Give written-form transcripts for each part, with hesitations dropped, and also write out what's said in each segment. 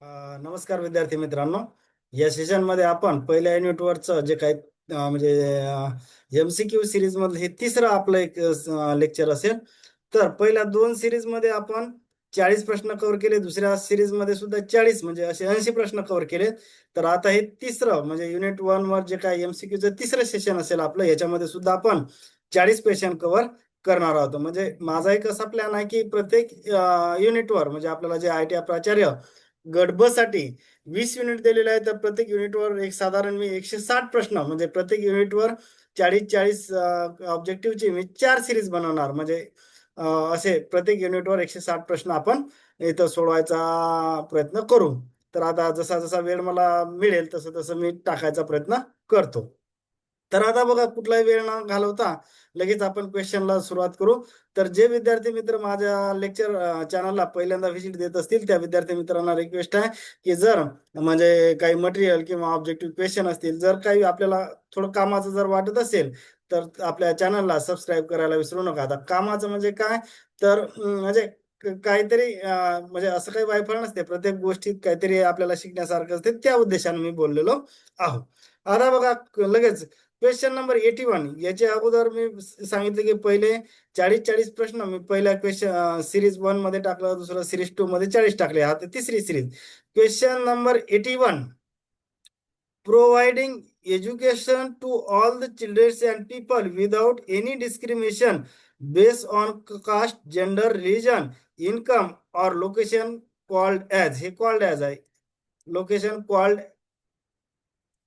नमस्कार विद्यार्थी मित्रांनो. या सेशनमध्ये आपण पहिल्या युनिटवरचं जे काही म्हणजे MCQ सिरीज मधलं हे तिसरं आपलं एक लेक्चर असेल. तर पहिल्या दोन सिरीज मध्ये आपण 40 प्रश्न कव्हर केले, दुसऱ्या सिरीज मध्ये सुद्धा 40 म्हणजे असे 80 प्रश्न कव्हर केले. तर आता हे तिसरं म्हणजे युनिट 1 वर जे काही MCQचं तिसरं सेशन असेल आपलं, याच्यामध्ये सुद्धा आपण 40 क्वेश्चन कव्हर करणार आहोत. म्हणजे माझा एक असा प्लॅन आहे की प्रत्येक युनिटवर म्हणजे आपल्याला जे ITI प्राचार्य गट ब साठी 20 युनिट दिलेले आहे, तर प्रत्येक युनिटवर एक साधारण मी 160 प्रश्न म्हणजे प्रत्येक युनिटवर 40-40 ऑब्जेक्टिव्हची मी 4 सिरीज बनवणार. म्हणजे असे प्रत्येक युनिटवर 160 प्रश्न आपण इथं सोडवायचा प्रयत्न करू. तर आता जसा जसा वेळ मला मिळेल तसं तसं मी टाकायचा प्रयत्न करतो. तर आता बघा, कुठलाही वेळ न घालवता लगेच आपण क्वेश्चनला सुरुवात करू. तर जे विद्यार्थी मित्र माझ्या लेक्चर चॅनलला पहिल्यांदा व्हिजिट देत असतील त्या विद्यार्थी मित्रांना रिक्वेस्ट आहे की जर म्हणजे काही मटेरियल किंवा ऑब्जेक्टिव्ह क्वेश्चन असतील, जर काही आपल्याला थोडं कामाचं जर वाटत असेल तर आपल्या चॅनलला सबस्क्राईब करायला विसरू नका. आता कामाचं म्हणजे काय, तर म्हणजे काहीतरी म्हणजे असं काही वायफळ नसते, प्रत्येक गोष्टीत काहीतरी आपल्याला शिकण्यासारखं असते, त्या उद्देशाने मी बोललेलो आहोत. आता बघा लगेच क्वेश्चन नंबर 81. याच्या अगोदर मी सांगितलं की पहिले 40-40 प्रश्न मी पहिल्या क्वेश्चन सिरीज 1 मध्ये टाकलं, दुसरं सिरीज 2 मध्ये 40 टाकले. आता तिसरी series question number 81. Providing education to all the children and people without any discrimination based on caste, gender, religion, income और लोकेशन कॉल्ड ॲज. हे कॉल्ड ॲज आहे. लोकेशन कॉल्ड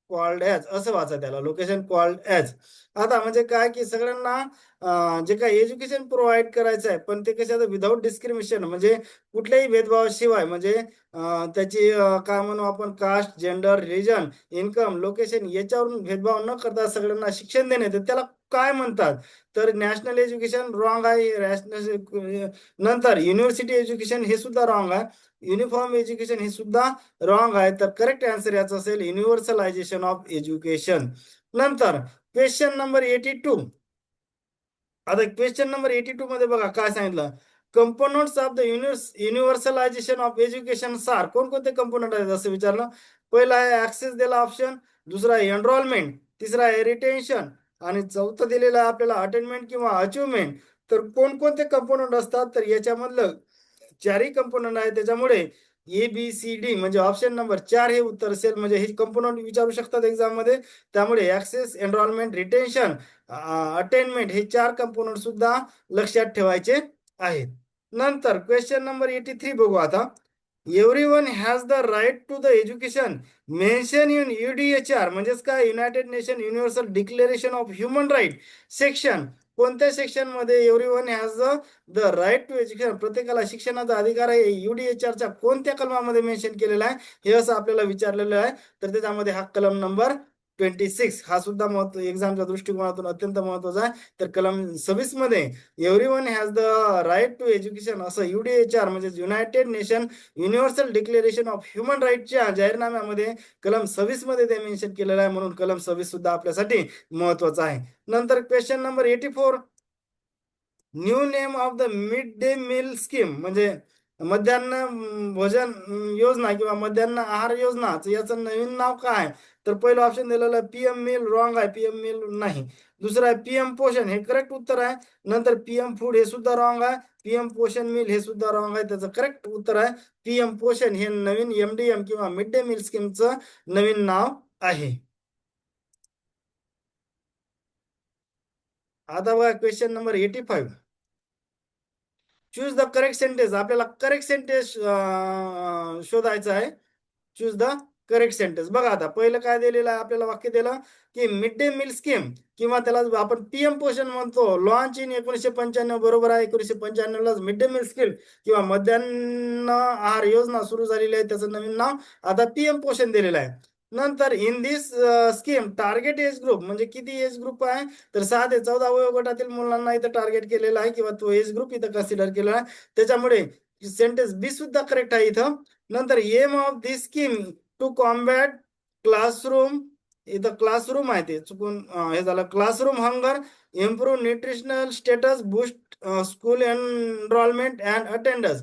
कॉल्ड ॲज असं वाचा त्याला, लोकेशन कॉल्ड ॲज. आता म्हणजे काय की सगळ्यांना जे काही एज्युकेशन प्रोव्हाइड करायचं आहे, पण ते कशाचं विदाऊट डिस्क्रिमिनेशन म्हणजे कुठल्याही भेदभावाशिवाय, म्हणजे त्याची काय म्हणू आपण, caste, gender, religion, income, location याच्यावरून भेदभाव न करता सगळ्यांना शिक्षण देणे, तर त्याला काय म्हणतात? तर नॅशनल एज्युकेशन रॉंग आहे. नंतर युनिव्हर्सिटी एज्युकेशन हे सुद्धा रॉंग आहे. युनिफॉर्म एज्युकेशन हे सुद्धा रॉंग आहे. तर करेक्ट आन्सर याचा असेल युनिव्हर्सलायझेशन ऑफ एज्युकेशन. नंतर क्वेश्चन नंबर 82. आता क्वेश्चन नंबर 82 मध्ये बघा काय सांगितलं. Components of the universalisation of education सार. कोणकोणते कंपोनंट आहेत असं विचारलं. पहिला आहे ऍक्सेस दिला ऑप्शन, दुसरा आहे एनरोलमेंट, तिसरा आहे रिटेन्शन आणि चौथं दिलेलं आहे आपल्याला अटेनमेंट किंवा अचिव्हमेंट. तर कोणकोणते कंपोनंट असतात, तर याच्यामधलं चारही कंपोनंट आहे. त्याच्यामुळे ABCD म्हणजे ऑप्शन नंबर 4 हे उत्तर असेल. म्हणजे हे कंपोनंट विचारू शकतात एक्झाम मध्ये. त्यामुळे ऍक्सेस, एनरोलमेंट, रिटेन्शन, अटेनमेंट हे 4 कंपोनंट सुद्धा लक्षात ठेवायचे आहेत. नंतर क्वेश्चन नंबर 83 बघू आता. Everyone has the right to the education mention in UDHR म्हणजेच काय, united nation universal declaration of human right section. कोणत्या सेक्शन मध्ये everyone has the right to education, प्रत्येकाला शिक्षणाचा अधिकार आहे, UDHRच्या कोणत्या कलमामध्ये मेन्शन केलेला आहे हे असं आपल्याला विचारलेलं आहे. तर त्याच्यामध्ये हा कलम नंबर 26 हा सुद्धा महत्व एक्झामच्या दृष्टिकोनातून अत्यंत महत्वाचा आहे. तर कलम 26 मध्ये everyone has the right to education असं UDHR म्हणजे united nation universal declaration of human राईटच्या जाहीरनाम्यामध्ये कलम 26 मध्ये ते मेन्शन केलेलं आहे. म्हणून कलम 26 सुद्धा आपल्यासाठी महत्वाचा आहे. नंतर question number 84. New name of the mid day meal scheme म्हणजे मध्यान्ह भोजन योजना किंवा मध्यान्ह आहार योजना, याचं नवीन नाव काय? तर पहिलं ऑप्शन दिलेलं आहे PM मील, रॉंग आहे, PM मील नाही. दुसरं आहे PM पोषण, हे करेक्ट उत्तर आहे. नंतर PM फूड हे सुद्धा रॉंग आहे. PM पोषण मील हे सुद्धा रॉंग आहे. त्याचं करेक्ट उत्तर आहे PM पोषण हे नवीन MDM किंवा मिड डे मील स्कीमचं नवीन नाव आहे. आता बघा question number 85. Choose the correct sentence. आपल्याला करेक्ट सेंटेन्स शोधायचं आहे. Choose the correct sentence. बघा आता पहिलं काय दिलेलं आहे आपल्याला, वाक्य दिलं की मिड डे मील स्कीम किंवा त्याला आपण PM पोषण म्हणतो, लॉन्च इन 1995. बरोबर आहे, 1995 लाच मिड डे मील स्कीम किंवा मध्यान्ह आहार योजना सुरू झालेली आहे. त्याचं नवीन नाव आता PM पोषण दिलेलं आहे. नंतर in this scheme target age group म्हणजे किती एज ग्रुप आहे, तर 6 ते 14 वयोगटातील मुलांना इथं टार्गेट केलेलं आहे किंवा तो एज ग्रुप इथं कन्सिडर केलेला आहे. त्याच्यामुळे सेंटेन्स बी सुद्धा करेक्ट आहे इथं. नंतर aim of this scheme to combat classroom, इथं क्लासरूम आहे ते चुकून हे झालं, classroom hunger, improve nutritional status, boost school enrolment and attendance.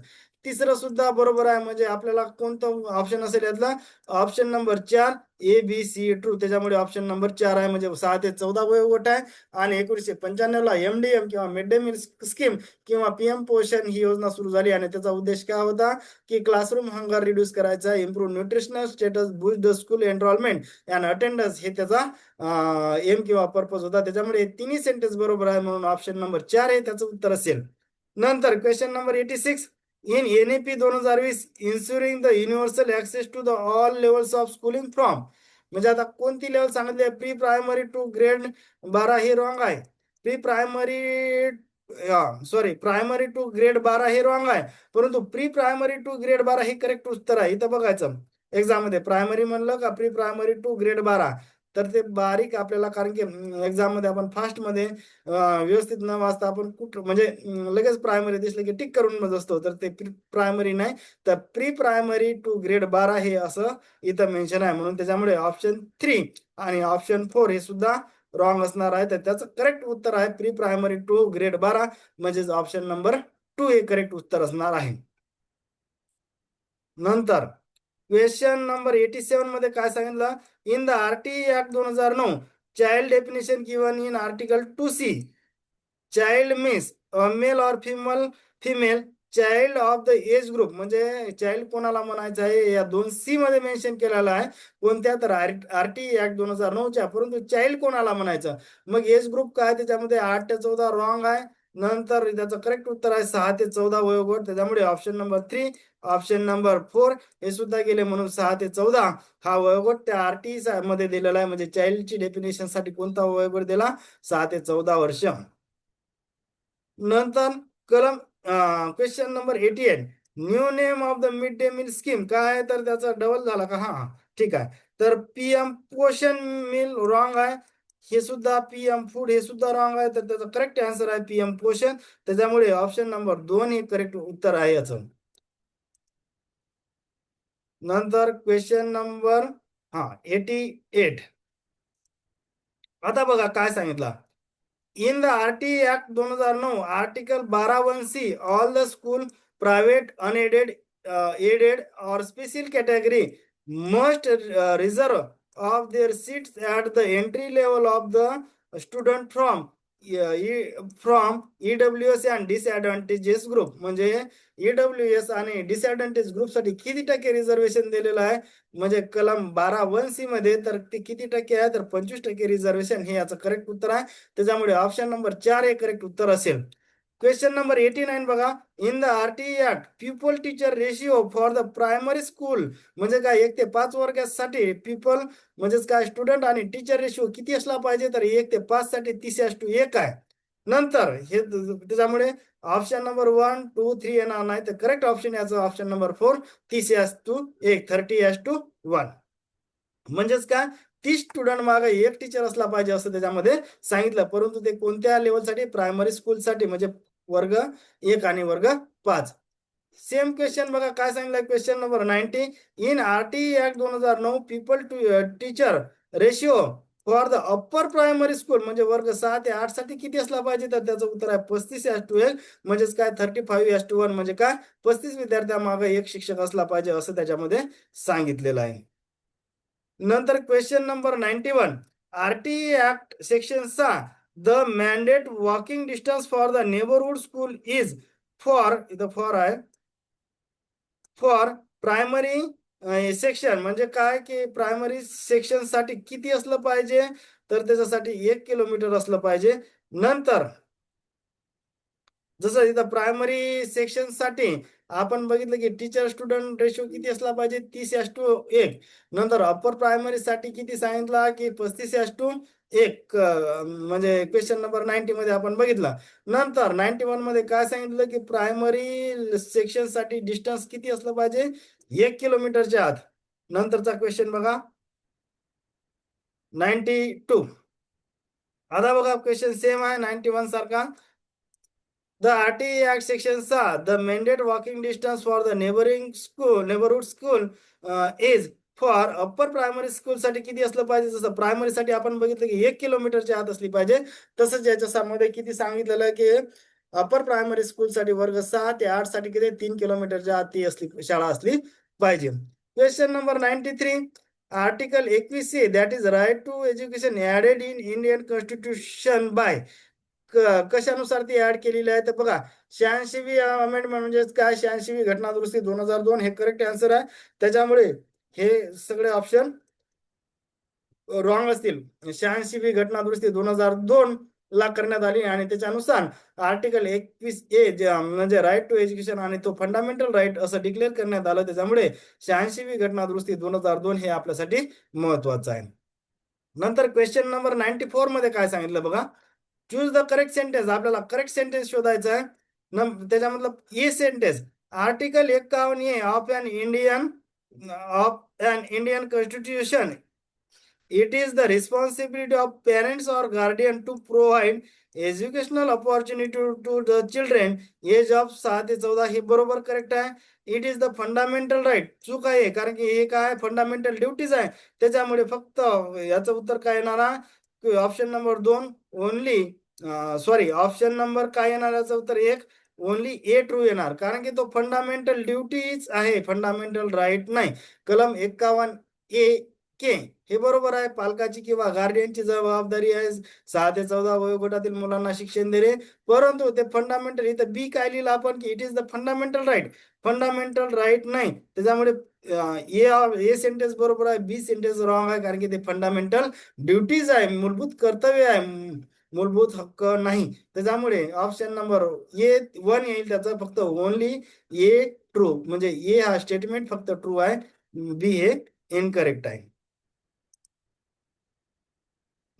तिसरं सुद्धा बरोबर आहे. म्हणजे आपल्याला कोणतं ऑप्शन असेल यातला? Option number 4 ABC true. त्याच्यामुळे ऑप्शन नंबर 4 आहे. म्हणजे 6 ते 14 वयोगट आहे. आणि 1995 ला MDM किंवा मिड डे मील स्कीम किंवा PM पोषण ही योजना सुरू झाली. आणि त्याचा उद्देश काय होता की क्लासरूम हंगर रिड्यूस करायचा, improve nutritional status, boost the school enrolment and attendance, हे त्याचा एम किंवा पर्पज होता. त्याच्यामुळे तिन्ही सेंटेन्स बरोबर आहे. म्हणून ऑप्शन नंबर 4 आहे त्याचं उत्तर असेल. नंतर question number 86 in NEP 2020 insuring the universal access to the all levels of schooling from, म्हणजे आता कोणती लेवल सांगितली आहे? प्री प्रायमरी टू ग्रेड 12 हे रॉंग आहे. Pre primary primary to grade 12 हे रॉंग आहे. परंतु प्री प्रायमरी टू ग्रेड 12 हे करेक्ट उत्तर आहे. इथं बघायचं एक्झाम मध्ये प्रायमरी म्हणलं का प्री प्रायमरी टू ग्रेड 12, तर ते बारीक आपल्याला, कारण की एक्झाम मध्ये आपण फास्ट मध्ये व्यवस्थित न वाचता आपण कुठं म्हणजे लगेच प्रायमरी दिसलं की टिक करून मग असतो, तर ते प्रायमरी नाही, तर प्री प्रायमरी टू ग्रेड 12 हे असं इथं मेन्शन आहे. म्हणून त्याच्यामुळे ऑप्शन 3 आणि ऑप्शन 4 हे सुद्धा रॉंग असणार आहे. तर त्याचं करेक्ट उत्तर आहे प्री प्रायमरी टू ग्रेड 12, म्हणजेच ऑप्शन नंबर 2 हे करेक्ट उत्तर असणार आहे. नंतर क्वेश्चन नंबर 87 मध्ये काय सांगितलं? In the RTE act 2009 child definition given in article 2C, child means male और female child of the age group, म्हणजे चाइल्ड कोणाला म्हणायचं आहे या 2C मध्ये मेन्शन केलेलं आहे. कोणत्या? तर RTE ऍक्ट 2009च्या. परंतु चाइल्ड कोणाला म्हणायचं? मग एज ग्रुप काय? त्याच्यामध्ये 8 ते 14 रॉंग आहे. नंतर त्याचं करेक्ट उत्तर आहे 6 ते 14 वयोगट. त्याच्यामुळे ऑप्शन नंबर 3, ऑप्शन नंबर 4 हे सुद्धा गेले. म्हणून 6 ते 14 हा वयोगट त्या RTE मध्ये दिलेला आहे. म्हणजे चाइल्डची डेफिनेशन साठी कोणता वयोगट दिला? 6 ते 14 वर्ष. नंतर कलम question number 88 new name of the mid day meal scheme काय आहे? तर त्याचा डबल झाला का? हा, ठीक आहे. तर PM पोषण मिल रॉंग आहे. हे सुद्धा PM फूड हे सुद्धा रॉंग आहे. तर त्याचा करेक्ट आन्सर आहे PM पोषण. त्याच्यामुळे ऑप्शन नंबर 2 हे करेक्ट उत्तर आहे याचं. नंतर क्वेश्चन नंबर 88. आता बघा काय सांगितलं. In the RTE act 2009 article 12(1)C all the school private unaided aided और special category must reserve of their seats at the entry level of the student from EWS and disadvantages group, म्हणजे EWS आणि disadvantage group साठी किती टक्के reservation दिलेलं आहे? म्हणजे कलम 12(1)C मध्ये तर ते किती टक्के आहे? तर 25% रिझर्वेशन हे याचं करेक्ट उत्तर आहे. त्याच्यामुळे ऑप्शन नंबर 4 हे करेक्ट उत्तर असेल. क्वेश्चन नंबर 89 बघा. In the RTE act people teacher ratio for the primary school, म्हणजे काय 1 ते 5 वर्गासाठी पीपल म्हणजेच काय स्टुडंट आणि टीचर रेशिओ किती असला पाहिजे? तर 1 ते 5 साठी 30:1 आहे. नंतर हे त्याच्यामुळे ऑप्शन नंबर 1, 2, 3 येणार नाही. तर करेक्ट ऑप्शन याचं ऑप्शन नंबर 4 30:1 30:1. म्हणजेच काय 30 स्टुडंट मागे एक टीचर असला पाहिजे असं त्याच्यामध्ये सांगितलं. परंतु ते कोणत्या लेवलसाठी? प्रायमरी स्कूलसाठी, म्हणजे वर्ग 1 आणि वर्ग 5. सेम क्वेश्चन बघा काय सांगितलं. Question number 90 in RTE act 2009 people to teacher ratio for the upper primary school, म्हणजे वर्ग 6 ते 8 साठी किती असला पाहिजे? तर त्याचं उत्तर आहे 35:1, म्हणजेच काय 35:1, म्हणजे काय 35 विद्यार्थ्यांमागे एक शिक्षक असला पाहिजे असं त्याच्यामध्ये सांगितलेलं आहे. नंतर question number 91 RTE act section 6 the mandate walking distance for the neighbourhood school is for, इथं फॉर आहे, फॉर प्रायमरी सेक्शन, म्हणजे काय की प्रायमरी सेक्शन साठी किती असलं पाहिजे? तर त्याच्यासाठी 1 किलोमीटर असलं पाहिजे. नंतर जसं इथं प्रायमरी सेक्शन साठी आपण बघितलं की टीचर स्टुडंट रेशो किती असला पाहिजे? 30:1. नंतर अप्पर प्रायमरी साठी किती सांगितला की 35:1, म्हणजे क्वेश्चन नंबर 90 मध्ये आपण बघितला. नंतर 91 मध्ये काय सांगितलं की प्रायमरी सेक्शन साठी डिस्टन्स किती असलं पाहिजे? 1 किलोमीटरच्या आत. नंतरचा क्वेश्चन बघा 92. आता बघा क्वेश्चन सेम आहे 91 सारखा. The RTE Act section 6 the mandate walking distance for the neighborhood school is for upper primary school साठी किती असलं पाहिजे? जसं प्रायमरी साठी आपण बघितलं की 1 किलोमीटरच्या आत असली पाहिजे. तसंच याच्यामध्ये किती सांगितलेलं आहे की अपर प्रायमरी स्कूल साठी वर्ग 6 ते 8 साठी किती 3 किलोमीटरच्या आत ती शाळा असली पाहिजे. Question number 93. Article 21C that is right to education added in Indian constitution by कशानुसार ती ऍड केलेली आहे तर बघा 86वी अमेंडमेंट म्हणजे काय 86वी घटना दुरुस्ती 2002 हे करेक्ट आन्सर आहे. त्याच्यामुळे हे सगळे ऑप्शन रॉंग असतील. 86वी घटना दुरुस्ती 2002 ला करण्यात आली आणि त्याच्यानुसार आर्टिकल 21A म्हणजे राईट टू एज्युकेशन आणि तो फंडामेंटल राईट असं डिक्लेअर करण्यात आलं. त्याच्यामुळे 86वी घटना दुरुस्ती 2002 हे आपल्यासाठी महत्वाचं आहे. नंतर क्वेश्चन नंबर 94 मध्ये काय सांगितलं बघा, चूज द करेक्ट सेंटेन्स. आपल्याला करेक्ट सेंटेन्स शोधायचा आहे. त्याच्यामधलं a sentence article 51A of an Indian constitution it is the responsibility of parents or guardian to provide educational opportunity to the children age of 6 ते 14 हे बरोबर correct आहे. It is the fundamental right चूक आहे कारण की हे काय फंडामेंटल ड्युटीज आहे. त्याच्यामुळे फक्त याचं उत्तर काय येणार आहे option number 2 only sorry option number काय येणार याचं उत्तर 1 ओनली ए ट्रू येणार कारण की तो फंडामेंटल ड्युटीज आहे फंडामेंटल राईट नाही. कलम 51A के हे बरोबर आहे. पालकाची किंवा गार्डियनची जबाबदारी आहे 6 ते 14 वयोगटातील मुलांना शिक्षण देणे. परंतु ते फंडामेंटल इथं बी काय लिहिलं आपण की it is the fundamental right. Fundamental right नाही त्याच्यामुळे ए सेंटेन्स बरोबर आहे. बी सेंटेन्स रॉंग आहे कारण की ते फंडामेंटल ड्युटीज आहे मूलभूत कर्तव्य आहे मूलभूत हक्क नाही. त्याच्यामुळे ऑप्शन नंबर ए 1 येईल त्याचा फक्त ओनली ए ट्रू म्हणजे ए हा स्टेटमेंट फक्त ट्रू आहे. बी हे इनकरेक्ट आहे.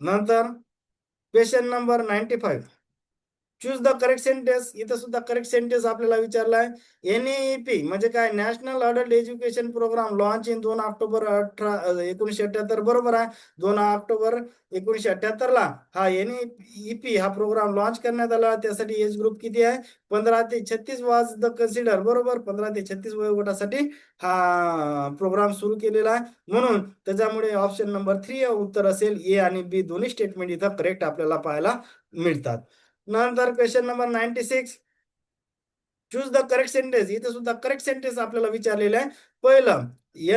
नंतर question number 95 choose the correct sentence. इथं सुद्धा करेक्ट सेंटेन्स आपल्याला विचारलाय. NEP म्हणजे काय national adult education program launch in 2 October 1978 बरोबर आहे. 2 ऑक्टोबर 1978 ला हा NEP हा प्रोग्राम लॉन्च करण्यात आला. त्यासाठी एज ग्रुप किती आहे 15 ते 36 वाज द कन्सिडर बरोबर 15 ते 36 वयोगटासाठी हा प्रोग्राम सुरू केलेला आहे. म्हणून त्याच्यामुळे ऑप्शन नंबर 3 उत्तर असेल. ए आणि बी दोन्ही स्टेटमेंट इथं करेक्ट आपल्याला पाहायला मिळतात. नंतर question number 96 choose the correct sentence. इथे सुद्धा करेक्ट सेंटेन्स आपल्याला विचारलेलं आहे. पहिलं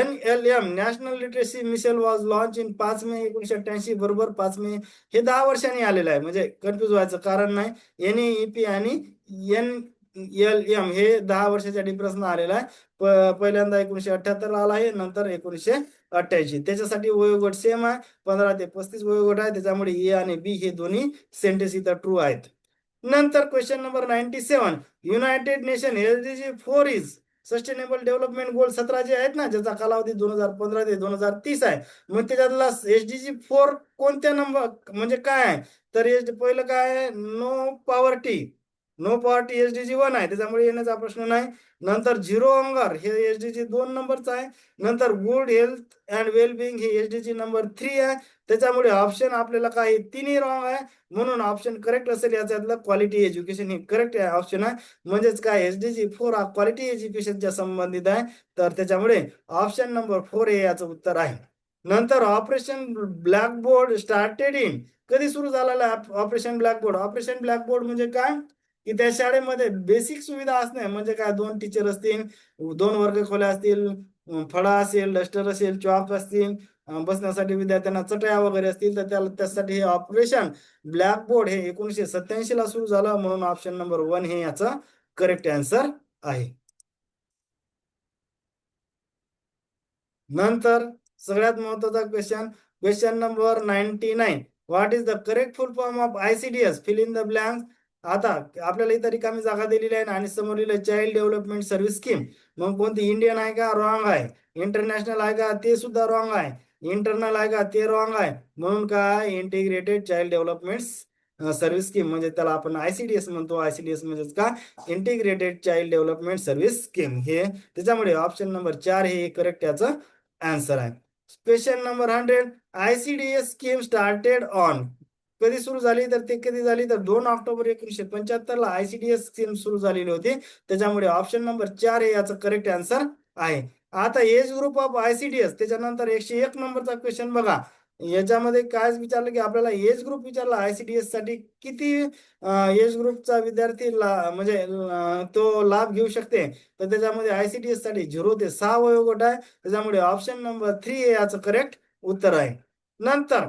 NLM national literacy mission was launch in 5 मे 1988 बरोबर 5 मे हे 10 वर्षांनी आलेलं आहे म्हणजे कन्फ्युज व्हायचं कारण नाही. NEP आणि NLM हे 10 वर्षाच्या डिफरन्सनं आलेलं आहे. पहिल्यांदा 1978 आला आहे नंतर 1988. त्याच्यासाठी वयोगट सेम आहे 15 ते 35 वयोगट आहे. त्याच्यामुळे ए आणि बी हे दोन्ही सेंटेन्स इथं ट्रू आहेत. नंतर question number 97 united nation SDG 4 is sustainable development goal 17 जे आहेत ना ज्याचा कालावधी 2015 ते 2030 आहे. मग त्याच्यातला SDG 4 कोणत्या नंबर म्हणजे काय आहे तर पहिलं काय आहे नो पॉवर्टी SDG 1 आहे त्याच्यामुळे येण्याचा प्रश्न नाही. नंतर झिरो हंगर हे SDG 2 नंबरचं आहे. नंतर गुड हेल्थ अँड वेलबिंग हे SDG नंबर 3 आहे. त्याच्यामुळे ऑप्शन आपल्याला काय तिन्ही रॉंग आहे म्हणून ऑप्शन करेक्ट असेल याच्यातलं क्वालिटी एज्युकेशन हे करेक्ट ऑप्शन आहे. म्हणजेच काय SDG 4 हा क्वालिटी एज्युकेशनच्या संबंधित आहे तर त्याच्यामुळे ऑप्शन नंबर 4 हे याचं उत्तर आहे. नंतर ऑपरेशन ब्लॅकबोर्ड स्टार्टेड इन कधी सुरू झालेला आहे ऑपरेशन ब्लॅकबोर्ड. ऑपरेशन ब्लॅकबोर्ड म्हणजे काय की त्या शाळेमध्ये बेसिक सुविधा असणे म्हणजे काय 2 टीचर असतील 2 वर्ग खोल्या असतील फळा असेल डस्टर असेल चॉक असतील बसण्यासाठी विद्यार्थ्यांना चटया वगैरे असतील तर त्यासाठी हे ऑपरेशन ब्लॅकबोर्ड हे 1987 ला सुरू झालं म्हणून ऑप्शन नंबर 1 हे याचा करेक्ट आन्सर आहे. नंतर सगळ्यात महत्वाचा question number 99 what is the correct full form of ICDS fill in the blank. आता आपल्याला इथं रिकामी जागा दिलेली आहे आणि समोर लिहिलं चाइल्ड डेव्हलपमेंट सर्व्हिस स्कीम. मग कोणती इंडियन आहे का रॉंग आहे. इंटरनॅशनल आहे का ते सुद्धा रॉंग आहे. इंटरनल आहे का ते रॉंग आहे. म्हणून काय integrated child development service scheme म्हणजे त्याला आपण ICDS म्हणतो. ICDS म्हणजेच का integrated child development service scheme हे त्याच्यामुळे ऑप्शन नंबर 4 हे करेक्ट याचं आन्सर आहे. Question number 100 ICDS scheme started on कधी सुरू झाली तर ते कधी झाली तर 2 ऑक्टोबर 1975 ला ICDS स्कीम सुरू झालेली होती. त्याच्यामुळे ऑप्शन नंबर 4 हे याचं करेक्ट आन्सर आहे. आता एज ग्रुप ऑफ ICDS त्याच्यानंतर 101 नंबरचा क्वेश्चन बघा याच्यामध्ये काय विचारलं की आपल्याला एज ग्रुप विचारला आयसीडीएस साठी किती एज ग्रुपचा विद्यार्थी म्हणजे तो लाभ घेऊ शकते. तर त्याच्यामध्ये आयसीडीएस साठी 0 ते 6 वयोगट आहे. त्याच्यामुळे ऑप्शन नंबर 3 हे याचं करेक्ट उत्तर आहे. नंतर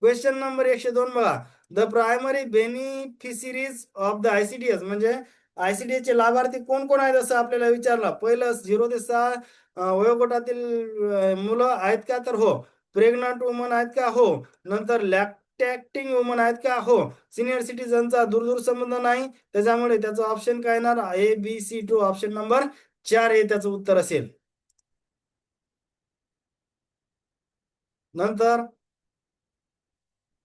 क्वेश्चन नंबर 102 बघा. The primary beneficiaries of the ICDS म्हणजे आयसीडीएस चे लाभार्थी कोण कोण आहेत असं आपल्याला विचारलं. पहिलं 0 ते 6 वयोगटातील मुलं आहेत का, तर हो. प्रेग्नंट वुमन आहेत का, हो. नंतर लॅक्टॅक्टिंग वुमन आहेत का, हो. सिनियर सिटीजनचा दूरदूर संबंध नाही, त्याच्यामुळे त्याचं ऑप्शन काय येणार, ABC2 ऑप्शन नंबर 4 हे त्याचं उत्तर असेल. नंतर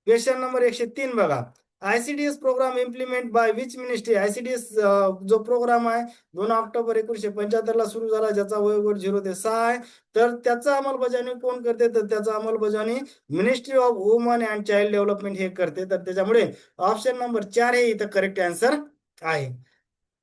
क्वेश्चन नंबर 103 बघा. ICDS program implement by which ministry. ICDS जो प्रोग्राम आहे 2 ऑक्टोबर 1975 ला सुरू झाला, ज्याचा वयोगट 0 ते 6 आहे. तर त्याचा अंमलबजावणी कोण करते, तर त्याचा अंमलबजावणी ministry of women and child development हे करते. तर त्याच्यामुळे ऑप्शन नंबर 4 हे इथं करेक्ट आन्सर आहे.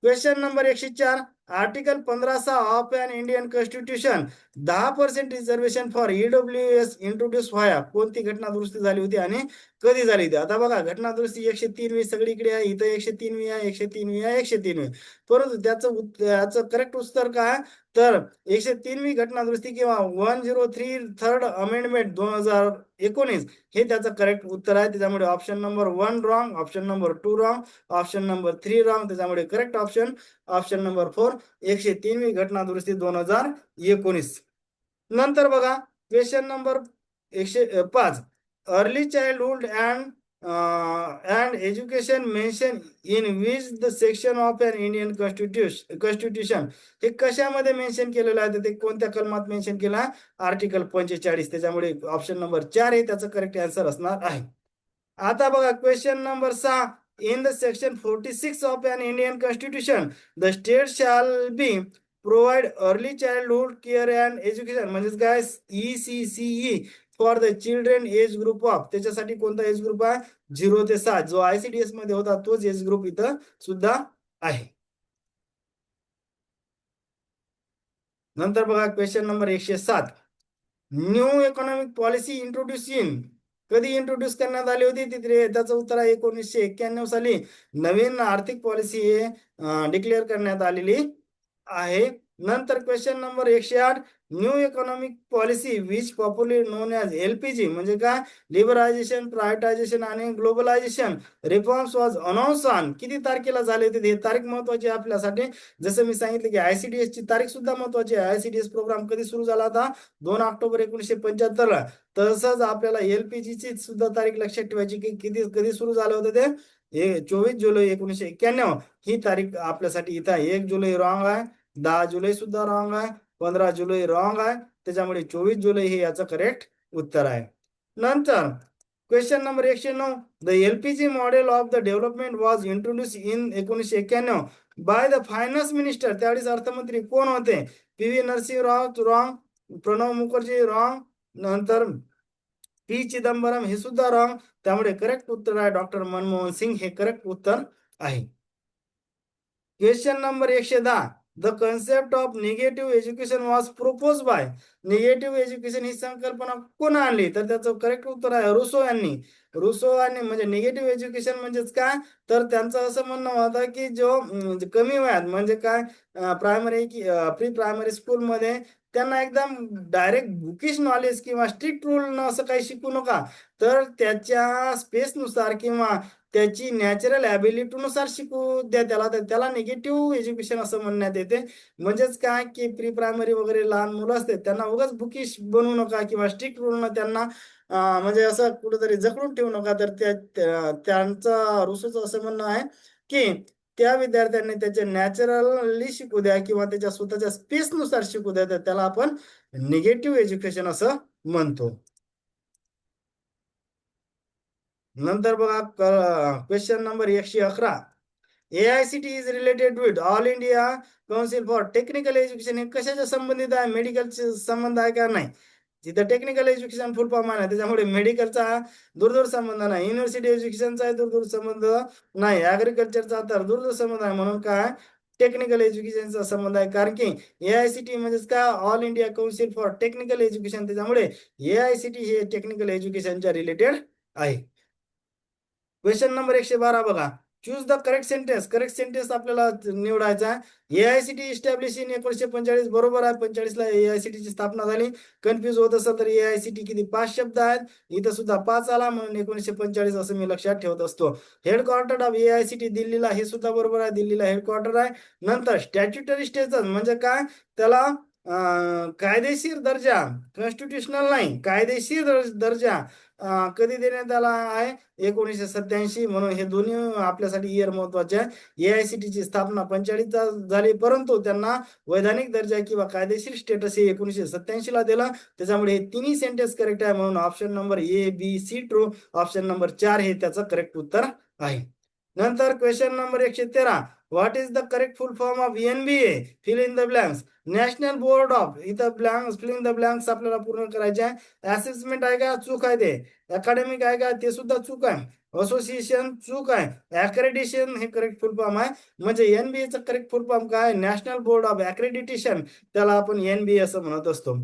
Question number 104. Article 15 of an Indian constitution 10% reservation for EWS introduce via कोणती घटना दुरुस्ती झाली होती आणि कधी झाली होती. आता बघा, घटना दुरुस्ती 103वी सगळीकडे आहे, इथं 103वी आहे, 103वी आहे, 103वी. परंतु त्याचं करेक्ट उत्तर काय, तर 103वी घटना दुरुस्ती किंवा 103 थर्ड अमेंडमेंट 2019 हे त्याचं करेक्ट उत्तर आहे. त्याच्यामुळे option number 1 wrong, option number 2 wrong, option number 3 wrong. त्याच्यामुळे करेक्ट ऑप्शन ऑप्शन नंबर 4 103वी घटना दुरुस्ती 2019. नंतर बघा question number 105. Early childhood and education mention in which the section of an Indian constitution हे कशामध्ये मेन्शन केलेलं आहे, ते कोणत्या कलमात मेन्शन केलं आहे, आर्टिकल 45. त्याच्यामुळे ऑप्शन नंबर 4 हे त्याचं करेक्ट आन्सर असणार आहे. आता बघा question number 6. In the section 46 of an Indian constitution the state shall be provide early childhood care and education म्हणजेच काय, ECCE for the children age group of. त्याच्यासाठी कोणता एज ग्रुप आहे, 0 ते 6. जो आयसीडीएस मध्ये होता तोच एज ग्रुप इथं सुद्धा आहे. नंतर बघा question number 107. New economic policy introduce in कधी इंट्रोड्यूस करण्यात आली होती, तिथे त्याचं उत्तर आहे 1991 साली नवीन आर्थिक पॉलिसी हे डिक्लेअर करण्यात आलेली आहे. नंतर question number 108. New economic policy which popularly known as LPG म्हणजे काय, लिबरायझेशन, प्रायव्हेटायझेशन आणि globalisation reforms was announce on किती तारखेला झाले होते, हे तारीख महत्वाची आहे आपल्यासाठी. जसं मी सांगितलं की आयसीडीएस ची तारीख सुद्धा महत्वाची आहे. आयसीडीएस प्रोग्राम कधी सुरू झाला होता, 2 ऑक्टोबर 1975 ला. तसंच आपल्याला LPG ची सुद्धा तारीख लक्षात ठेवायची की कधी सुरू झालं होतं, ते 24 जुलै 1991 ही तारीख आपल्यासाठी इथं 1 जुलै रॉंग आहे, 10 जुलै सुद्धा रॉंग आहे, 15 जुलै रॉंग आहे. त्याच्यामुळे 24 जुलै हे याचं करेक्ट उत्तर आहे. नंतर question number 109. The LPG model of the development was introduce in 1991 by the finance minister. त्यावेळेस अर्थमंत्री कोण होते, PV Narasimha Rao wrong, Pranab Mukherjee wrong, नंतर P चिदंबरम हे सुद्धा रॉंग. त्यामुळे करेक्ट उत्तर आहे डॉक्टर मनमोहन सिंग हे करेक्ट उत्तर आहे. Question number 110. The concept of negative education was propose by. Negative education ही संकल्पना कोण आणली, तर त्याचं करेक्ट उत्तर आहे रुसो यांनी. रुसो यांनी म्हणजे निगेटिव्ह एज्युकेशन म्हणजेच काय, तर त्यांचं असं म्हणणं होतं की जो कमी वयात म्हणजे काय, प्रायमरी की प्री प्रायमरी स्कूलमध्ये त्यांना एकदम डायरेक्ट बुकिश नॉलेज किंवा स्ट्रिक्ट रूल न असं काही शिकू नका, तर त्याच्या स्पेसनुसार किंवा त्याची नॅचरल ॲबिलिटीनुसार शिकू द्या त्याला. तर त्याला निगेटिव्ह एज्युकेशन असं म्हणण्यात येते. म्हणजेच काय की प्री प्रायमरी वगैरे लहान मुलं असते त्यांना उगाच बुकिश बनवू नका किंवा स्ट्रिक्ट रूलनं त्यांना म्हणजे असं कुठेतरी जखडून ठेवू नका. तर त्यांचं रुसूचं असं म्हणणं आहे की त्या विद्यार्थ्यांनी त्याचे नॅचरली शिकू द्या किंवा त्याच्या स्वतःच्या स्पेसनुसार शिकू द्या, तर त्याला आपण निगेटिव्ह एज्युकेशन असं म्हणतो. नंतर बघा question number 111. AICT is related with all India council for technical education हे कशाच्या संबंधित आहे, मेडिकलचे संबंध आहे का, नाही. तिथं टेक्निकल एज्युकेशन फुल फॉर्म आहे, त्याच्यामुळे मेडिकलचा दूरदूर संबंध नाही. युनिव्हर्सिटी एज्युकेशनचा दूरदूर संबंध नाही. ऍग्रिकल्चरचा तर दूरदूर संबंध आहे. म्हणून काय टेक्निकल एज्युकेशनचा संबंध आहे, कारण की AICTE म्हणजेच काय, all India council for technical education, त्याच्यामुळे AICTE हे टेक्निकल एज्युकेशनच्या रिलेटेड आहे. क्वेश्चन नंबर 112 बघा. Choose the correct sentence. Correct sentence आपल्याला निवडायचा आहे. AICTE इस्टॅब्लिश इन 1945, बरोबर आहे. 45 ला AICTE ची स्थापना झाली. कन्फ्युज होत असेल तर AICTE किती 5 शब्द आहेत, इथं सुद्धा 5 आला म्हणून 1945 असं मी लक्षात ठेवत असतो. हेडक्वार्टर ऑफ AICTE दिल्लीला, हे सुद्धा बरोबर आहे, दिल्लीला हेडक्वार्टर आहे. नंतर स्टॅच्युटरी स्टेटस म्हणजे काय, त्याला कायदेशीर दर्जा, कॉन्स्टिट्युशनल नाही, कायदेशीर दर्जा कधी देण्यात आला आहे, 1987, म्हणून हे दोन्ही आपल्यासाठी इयर महत्वाचे आहे. AICTE ची स्थापना 45 झाली, परंतु त्यांना वैधानिक दर्जा किंवा कायदेशीर स्टेटस हे 1987 ला दिला. त्याच्यामुळे हे तिन्ही सेंटेन्स करेक्ट आहे, म्हणून option number ABC true. Option number 4 हे त्याचं करेक्ट उत्तर आहे. नंतर question number 113. What is the correct full form of NBA? Fill in the blanks. National board of, इथं blanks, fill in the blanks आपल्याला पूर्ण करायचे आहे. असेसमेंट आहे का, चूक आहे ते. अकॅडमिक आहे का, ते सुद्धा चूक आहे. असोसिएशन चूक आहे. अक्रेडिटेशन हे करेक्ट फुल फॉर्म आहे. म्हणजे NBA चं करेक्ट फुल फॉर्म काय, नॅशनल बोर्ड ऑफ अक्रेडिटेशन, त्याला आपण NBA असं म्हणत असतो.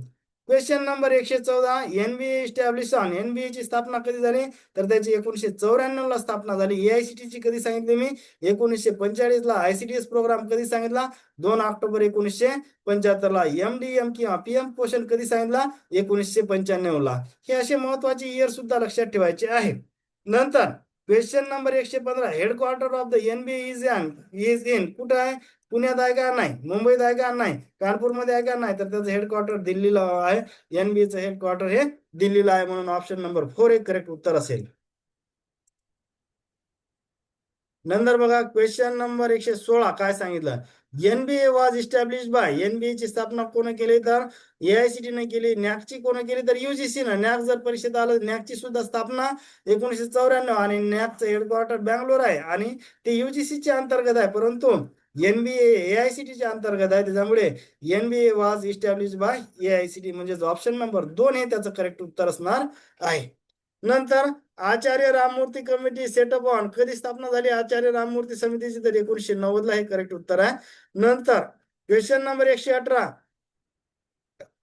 Question number 114. NBA establish on. NBA ची स्थापना कधी झाली, तर त्याची 1994 ला स्थापना झाली. AICTE ची कधी सांगितली मी, 1945 ला. ICDS प्रोग्राम कधी सांगितला, 2 ऑक्टोबर 1975 ला. MDM किंवा PM पोषण कधी सांगितला, 1995 ला. हे असे महत्वाचे इयर सुद्धा लक्षात ठेवायचे आहे. नंतर question number 115. Headquarter of the NBA is in, कुठं आहे, पुण्यात आहे का नाही, मुंबईत आहे का नाही, कानपूरमध्ये आहे का नाही, तर त्याचं हेडक्वार्टर दिल्लीला आहे. NBAचं हेडक्वार्टर हे दिल्लीला आहे, म्हणून ऑप्शन नंबर 4 हे करेक्ट उत्तर असेल. नंतर बघा क्वेश्चन नंबर 116. काय सांगितलं, NBA was establish by. NBA ची स्थापना कोण केली, तर AICTE ने केली. NAAC ची कोण केली, तर UGC ने. NAAC जर परिषद आलं, NAAC ची सुद्धा स्थापना 1994, आणि NAAC चं हेडक्वार्टर बँगलोर आहे, आणि ते UGC च्या अंतर्गत आहे, परंतु NBA AICTE च्या अंतर्गत आहे. त्याच्यामुळे NBA was establish by AICTE, म्हणजे ऑप्शन नंबर 2 हे त्याचं करेक्ट उत्तर असणार आहे. नंतर Acharya Ramamurti committee setup on, कधी स्थापना झाली आचार्य राममूर्ती समितीची, तर 1990 ला हे करेक्ट उत्तर आहे. नंतर question number 118.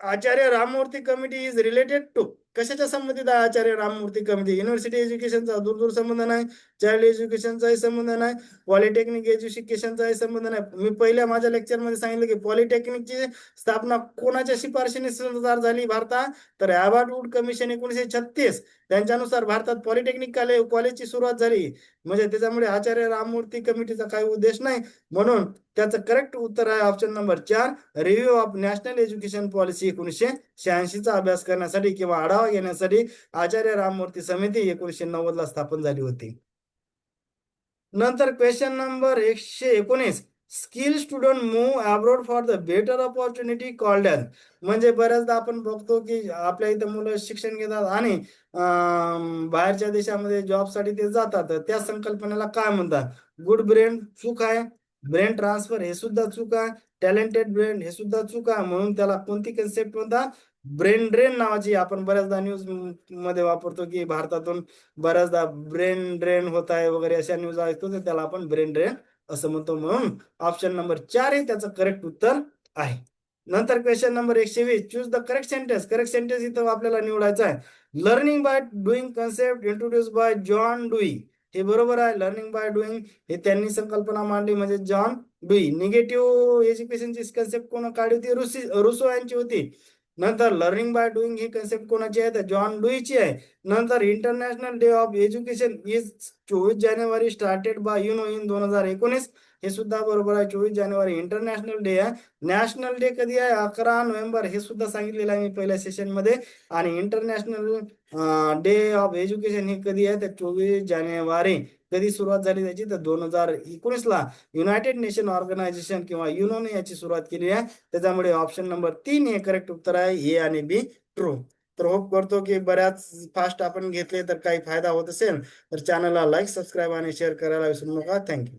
Acharya Ramamurti committee is related to, कशाच्या संबंधित आहे आचार्य राममूर्ती कमिटी, युनिव्हर्सिटी एज्युकेशनचा दूर संबंध नाही, चाइल्ड एज्युकेशनचाही संबंध नाही, पॉलिटेक्निक एज्युकेशनचाही संबंध नाही. मी पहिल्या माझ्या लेक्चरमध्ये सांगितलं की पॉलिटेक्निकची स्थापना कोणाच्या शिफारशीनुसार झाली भारतात, तर ॲबॉट वूड कमिशन 1936, त्यांच्यानुसार भारतात पॉलिटेक्निक कॉलेजची सुरुवात झाली. म्हणजे त्याच्यामुळे आचार्य राममूर्ती कमिटीचा काही उद्देश नाही, म्हणून त्याचं करेक्ट उत्तर आहे option number 4. Review of national education policy 1986 चा अभ्यास करण्यासाठी किंवा आढावा घेण्यासाठी आचार्य राममूर्ती समिती 1990 ला स्थापन झाली होती. नंतर question number 119. Skill student move abroad for the better opportunity called as. म्हणजे बऱ्याचदा आपण बघतो की आपल्या इथं मुलं शिक्षण घेतात आणि बाहेरच्या देशामध्ये जॉबसाठी ते जातात, त्या संकल्पनेला काय म्हणतात, गुड ब्रेन चूक आहे. ब्रेन ट्रान्सफर हे सुद्धा चूक आहे. टॅलेंटेड ब्रेन हे सुद्धा चूक आहे, म्हणून त्याला कोणती कन्सेप्ट म्हणतात, ब्रेन ड्रेन नावाची आपण बऱ्याचदा न्यूज मध्ये वापरतो की भारतातून बऱ्याचदा ब्रेन ड्रेन होत आहे वगैरे, अशा न्यूज ऐकतो, तर त्याला आपण ब्रेन ड्रेन असं म्हणतो, म्हणून ऑप्शन नंबर 4 हे त्याचं करेक्ट उत्तर आहे. नंतर question number 120. Choose the correct sentence. Correct sentence इथं आपल्याला निवडायचं आहे. Learning by doing concept introduce by John dewy, हे बरोबर आहे. लर्निंग बाय डुईंग हे त्यांनी संकल्पना मांडली, म्हणजे जॉन डुई. निगेटिव्ह एज्युकेशनची कन्सेप्ट कोण काढली होती, रुसो यांची होती. नंतर लर्निंग बाय डुईंग ही कन्सेप्ट कोणाची आहे, तर जॉन डुईची आहे. नंतर international day of education is 24 जानेवारी स्टार्टेड बाय युनो इन 2019, हे सुद्धा बरोबर आहे. 24 जानेवारी इंटरनॅशनल डे आहे. नॅशनल डे कधी आहे, 11 नोव्हेंबर, हे सुद्धा सांगितलेलं आहे मी पहिल्या सेशन मध्ये. आणि इंटरनॅशनल डे ऑफ एज्युकेशन हे कधी आहे, तर 24 जानेवारी. कधी सुरुवात झाली त्याची, तर 2019 ला युनायटेड नेशन ऑर्गनायझेशन किंवा युनोने याची सुरुवात केली आहे. त्याच्यामुळे ऑप्शन नंबर 3 हे करेक्ट उत्तर आहे, ए आणि बी ट्रू. तर होप करतो की बऱ्याच फास्ट आपण घेतले तर काही फायदा होत असेल, तर चॅनलला लाईक, सबस्क्राईब आणि शेअर करायला विसरू नका. थँक्यू.